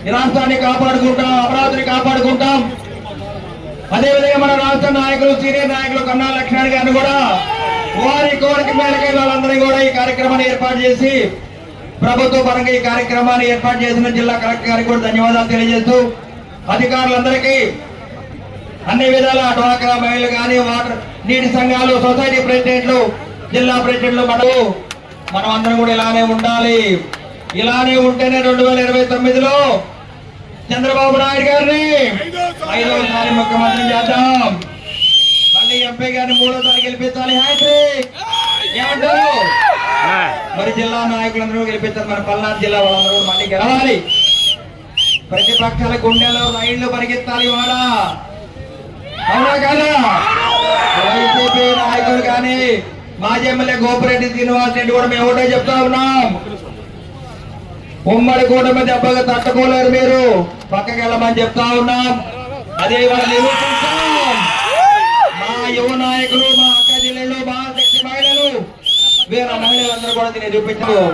ఈ రాష్ట్రాన్ని కాపాడుకుంటాం, అమరావతిని కాపాడుకుంటాం. అదేవిధంగా మన రాష్ట్ర నాయకులు, సీనియర్ నాయకులు కన్నా లక్ష్మణ్ గారిని కూడా వారి కోరిక మేరకే వాళ్ళందరినీ కూడా ఈ కార్యక్రమాన్ని ఏర్పాటు చేసి ప్రభుత్వ పరంగా ఈ కార్యక్రమాన్ని ఏర్పాటు చేసిన జిల్లా కలెక్టర్ గారికి కూడా ధన్యవాదాలు తెలియజేస్తూ, అధికారులందరికీ అన్ని విధాల డ్వాక్రా మహిళలు కానీ, వాటర్ నీటి సంఘాలు, సొసైటీ ప్రెసిడెంట్లు, జిల్లా ప్రెసిడెంట్లు మనం అందరం కూడా ఇలానే ఉండాలి. ఇలానే ఉంటేనే 2029లో చంద్రబాబు నాయుడు గారిని 5వసారి ముఖ్యమంత్రి చేద్దాం. మళ్ళీ ఎంపీ గారిని 3వసారి గెలిపించాలి. హ్యాట్రిక్ ఏమంటారు? మరి జిల్లా నాయకులందరూ గెలిపించాలి. మన పల్నాడు జిల్లా వాళ్ళందరూ మళ్ళీ గెలవాలి. ప్రతిపక్షాల గుండెలో రైళ్లు పరిగెత్తాలి. వాడ అవునా కదా? వైసీపీ నాయకులు కానీ మాజీ ఎమ్మెల్యే గోపిరెడ్డి శ్రీనివాస్ రెడ్డి కూడా మేము ఒకటే చెప్తా ఉన్నాం, ఉమ్మడి కూటమి దెబ్బగా తట్టుకోలేరు, మీరు పక్కకి వెళ్ళమని చెప్తా ఉన్నాం. అదే వాళ్ళు నిరూపిస్తాం. మా యువ నాయకులు, మా అక్క జిల్లాలో, మా శక్తి మహిళలు, వీర మహిళలందరూ కూడా నిరూపించారు.